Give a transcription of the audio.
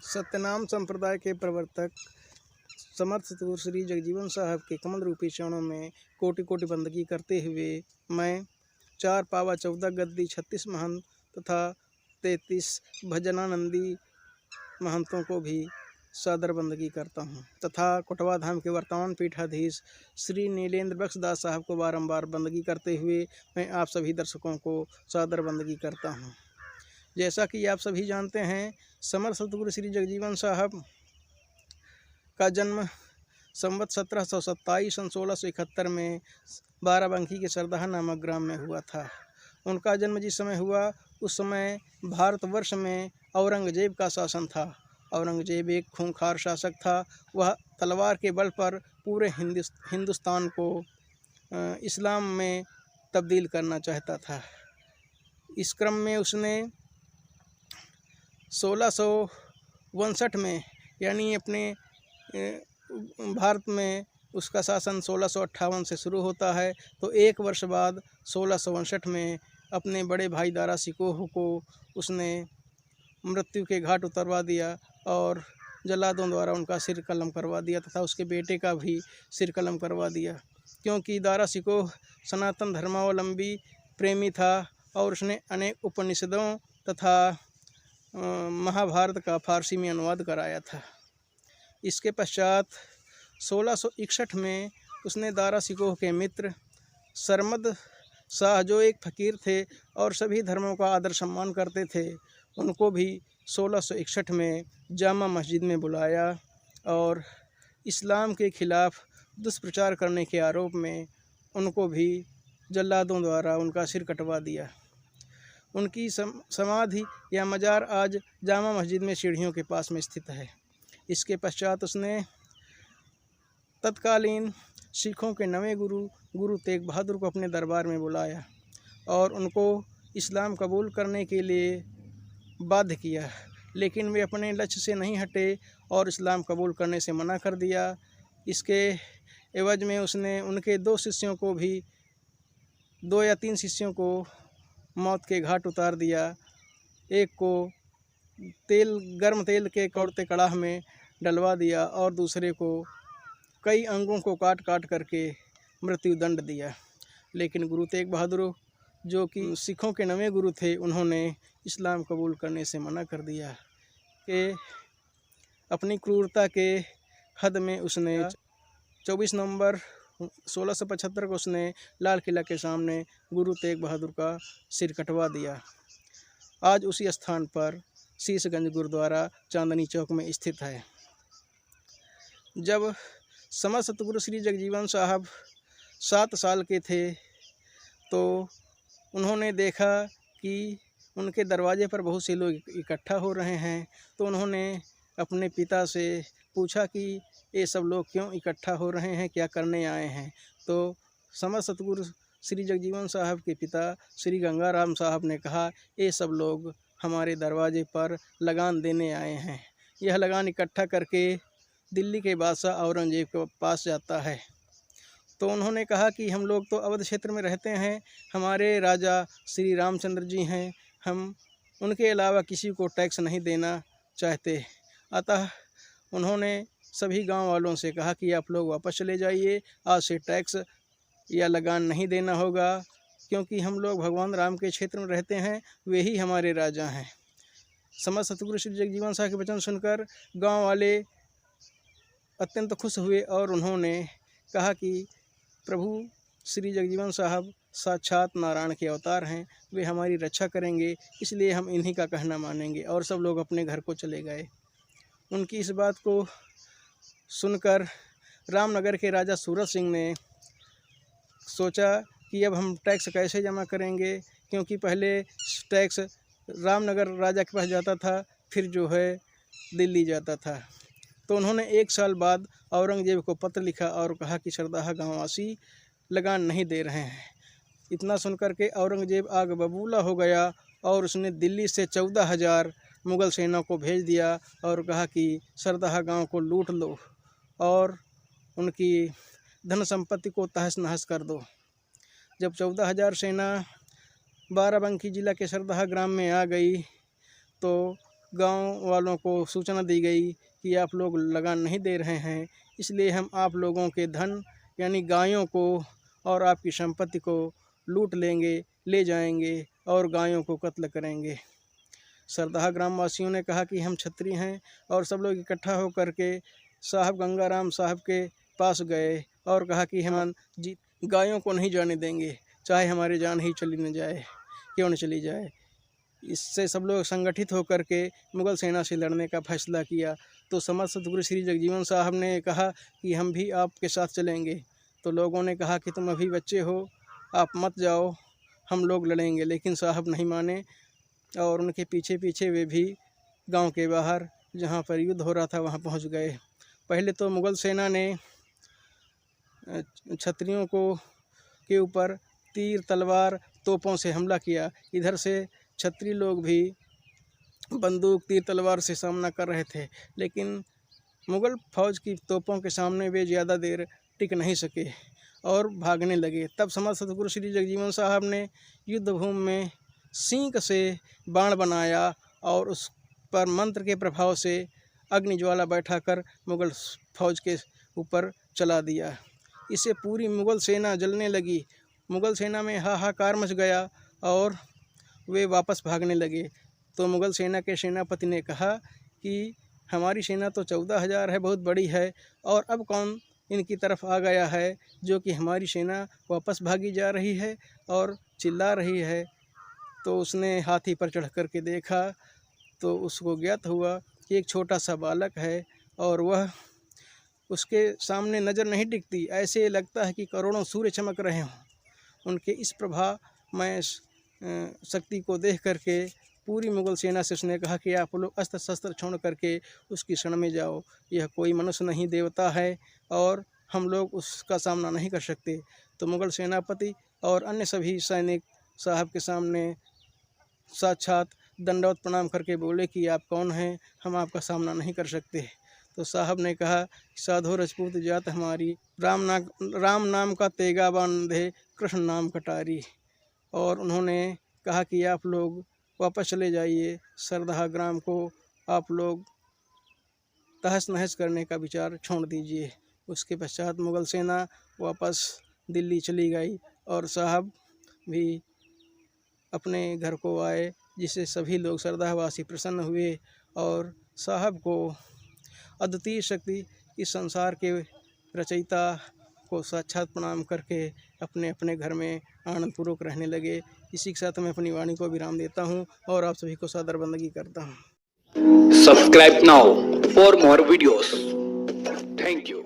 सत्यनाम संप्रदाय के प्रवर्तक समर्थ सतगुरु श्री जगजीवन साहब के कमल रूपी चरणों में कोटि कोटि बंदगी करते हुए मैं 4 पावा 14 गद्दी 36 महंत तथा 33 भजनानंदी महंतों को भी सादर बंदगी करता हूँ तथा कोटवा धाम के वर्तमान पीठाधीश श्री नीलेंद्र बख्श दास साहब को बारंबार बंदगी करते हुए मैं आप सभी दर्शकों को सादर बंदगी करता हूँ। जैसा कि आप सभी जानते हैं, समर्थ सतगुरु श्री जगजीवन साहब का जन्म संवत 1727 सन 1671 में बाराबंकी के सरदाहा नामक ग्राम में हुआ था। उनका जन्म जिस समय हुआ उस समय भारतवर्ष में औरंगजेब का शासन था। औरंगजेब एक खूंखार शासक था। वह तलवार के बल पर पूरे हिंदुस्तान को इस्लाम में तब्दील करना चाहता था। इस क्रम में उसने 1659 में यानी अपने भारत में उसका शासन 1658 से शुरू होता है, तो 1 वर्ष बाद 1659 में अपने बड़े भाई दारा सिकोह को उसने मृत्यु के घाट उतरवा दिया और जल्लादों द्वारा उनका सिर कलम करवा दिया तथा उसके बेटे का भी सिर कलम करवा दिया, क्योंकि दारा सिकोह सनातन धर्मावलंबी प्रेमी था और उसने अनेक उपनिषदों तथा महाभारत का फारसी में अनुवाद कराया था। इसके पश्चात 1661 में उसने दारा सिकोह के मित्र सरमद शाह, जो एक फ़कीर थे और सभी धर्मों का आदर सम्मान करते थे, उनको भी 1661 में जामा मस्जिद में बुलाया और इस्लाम के ख़िलाफ़ दुष्प्रचार करने के आरोप में उनको भी जल्लादों द्वारा उनका सिर कटवा दिया। उनकी समाधि या मज़ार आज जामा मस्जिद में सीढ़ियों के पास में स्थित है। इसके पश्चात उसने तत्कालीन सिखों के नवे गुरु तेग बहादुर को अपने दरबार में बुलाया और उनको इस्लाम कबूल करने के लिए बाध्य किया, लेकिन वे अपने लक्ष्य से नहीं हटे और इस्लाम कबूल करने से मना कर दिया। इसके एवज में उसने उनके 2 शिष्यों को भी 2 या 3 शिष्यों को मौत के घाट उतार दिया। एक को गर्म तेल के कौड़ते कड़ाह में डलवा दिया और दूसरे को कई अंगों को काट काट करके मृत्यु दंड दिया। लेकिन गुरु तेग बहादुर, जो कि सिखों के नवे गुरु थे, उन्होंने इस्लाम कबूल करने से मना कर दिया कि अपनी क्रूरता के हद में उसने 24 नवंबर 1675 को उसने लाल किला के सामने गुरु तेग बहादुर का सिर कटवा दिया। आज उसी स्थान पर शीशगंज गुरुद्वारा चांदनी चौक में स्थित है। जब समर्थ सतगुरु श्री जगजीवन साहब 7 साल के थे तो उन्होंने देखा कि उनके दरवाजे पर बहुत से लोग इकट्ठा हो रहे हैं, तो उन्होंने अपने पिता से पूछा कि ये सब लोग क्यों इकट्ठा हो रहे हैं, क्या करने आए हैं। तो समर्थ सतगुरु श्री जगजीवन साहब के पिता श्री गंगाराम साहब ने कहा, ये सब लोग हमारे दरवाजे पर लगान देने आए हैं। यह लगान इकट्ठा करके दिल्ली के बादशाह औरंगजेब के पास जाता है। तो उन्होंने कहा कि हम लोग तो अवध क्षेत्र में रहते हैं, हमारे राजा श्री रामचंद्र जी हैं, हम उनके अलावा किसी को टैक्स नहीं देना चाहते। अतः उन्होंने सभी गांव वालों से कहा कि आप लोग वापस चले जाइए, आज से टैक्स या लगान नहीं देना होगा, क्योंकि हम लोग भगवान राम के क्षेत्र में रहते हैं, वे ही हमारे राजा हैं। समर्थ सतगुरु श्री जगजीवन साहब के वचन सुनकर गांव वाले अत्यंत खुश हुए और उन्होंने कहा कि प्रभु श्री जगजीवन साहब साक्षात नारायण के अवतार हैं, वे हमारी रक्षा करेंगे, इसलिए हम इन्हीं का कहना मानेंगे। और सब लोग अपने घर को चले गए। उनकी इस बात को सुनकर रामनगर के राजा सूरत सिंह ने सोचा कि अब हम टैक्स कैसे जमा करेंगे, क्योंकि पहले टैक्स रामनगर राजा के पास जाता था, फिर जो है दिल्ली जाता था। तो उन्होंने 1 साल बाद औरंगजेब को पत्र लिखा और कहा कि सरदाहा गाँववासी लगान नहीं दे रहे हैं। इतना सुनकर के औरंगजेब आग बबूला हो गया और उसने दिल्ली से 14,000 मुग़ल सेना को भेज दिया और कहा कि सरदाहा गांव को लूट लो और उनकी धन संपत्ति को तहस नहस कर दो। जब 14,000 सेना बाराबंकी जिला के सरदाहा ग्राम में आ गई तो गांव वालों को सूचना दी गई कि आप लोग लगान नहीं दे रहे हैं, इसलिए हम आप लोगों के धन यानी गायों को और आपकी संपत्ति को लूट लेंगे, ले जाएंगे और गायों को कत्ल करेंगे। सरदाहा ग्राम वासियों ने कहा कि हम क्षत्रिय हैं और सब लोग इकट्ठा होकर के साहब गंगाराम साहब के पास गए और कहा कि हम गायों को नहीं जाने देंगे, चाहे हमारी जान ही चली न जाए, क्यों न चली जाए। इससे सब लोग संगठित होकर के मुग़ल सेना से लड़ने का फैसला किया। तो समर्थ सतगुरु श्री जगजीवन साहब ने कहा कि हम भी आपके साथ चलेंगे। तो लोगों ने कहा कि तुम अभी बच्चे हो, आप मत जाओ, हम लोग लड़ेंगे। लेकिन साहब नहीं माने और उनके पीछे पीछे वे भी गांव के बाहर जहां पर युद्ध हो रहा था वहां पहुंच गए। पहले तो मुग़ल सेना ने क्षत्रियों के ऊपर तीर तलवार तोपों से हमला किया। इधर से क्षत्रिय लोग भी बंदूक तीर तलवार से सामना कर रहे थे, लेकिन मुग़ल फ़ौज की तोपों के सामने वे ज़्यादा देर टिक नहीं सके और भागने लगे। तब समर्थ सतगुरु श्री जगजीवन साहब ने युद्ध भूमि में सींग से बाण बनाया और उस पर मंत्र के प्रभाव से अग्निज्वाला बैठाकर मुग़ल फ़ौज के ऊपर चला दिया। इससे पूरी मुग़ल सेना जलने लगी। मुग़ल सेना में हाहाकार मच गया और वे वापस भागने लगे। तो मुग़ल सेना के सेनापति ने कहा कि हमारी सेना तो 14,000 है, बहुत बड़ी है, और अब कौन इनकी तरफ आ गया है जो कि हमारी सेना वापस भागी जा रही है और चिल्ला रही है। तो उसने हाथी पर चढ़ कर के देखा तो उसको ज्ञात हुआ कि एक छोटा सा बालक है और वह उसके सामने नज़र नहीं टिकती, ऐसे लगता है कि करोड़ों सूर्य चमक रहे हों। उनके इस प्रभामय शक्ति को देख करके पूरी मुग़ल सेना से उसने कहा कि आप लोग अस्त्र शस्त्र छोड़ करके उसकी शरण में जाओ, यह कोई मनुष्य नहीं देवता है और हम लोग उसका सामना नहीं कर सकते। तो मुग़ल सेनापति और अन्य सभी सैनिक साहब के सामने साक्षात दंडवत प्रणाम करके बोले कि आप कौन हैं, हम आपका सामना नहीं कर सकते। तो साहब ने कहा, साधो राजपूत जात हमारी, राम नाम का तेगा बांधे कृष्ण नाम कटारी। और उन्होंने कहा कि आप लोग वापस चले जाइए, सरदाहा ग्राम को आप लोग तहस नहस करने का विचार छोड़ दीजिए। उसके पश्चात मुग़ल सेना वापस दिल्ली चली गई और साहब भी अपने घर को आए, जिससे सभी लोग सरदाहवासी प्रसन्न हुए और साहब को अद्वितीय शक्ति इस संसार के रचयिता को साक्षात प्रणाम करके अपने अपने घर में आनंदपूर्वक रहने लगे। इसी के साथ मैं अपनी वाणी को विराम देता हूँ और आप सभी को सादर बंदगी करता हूँ। Subscribe now for more videos. Thank you.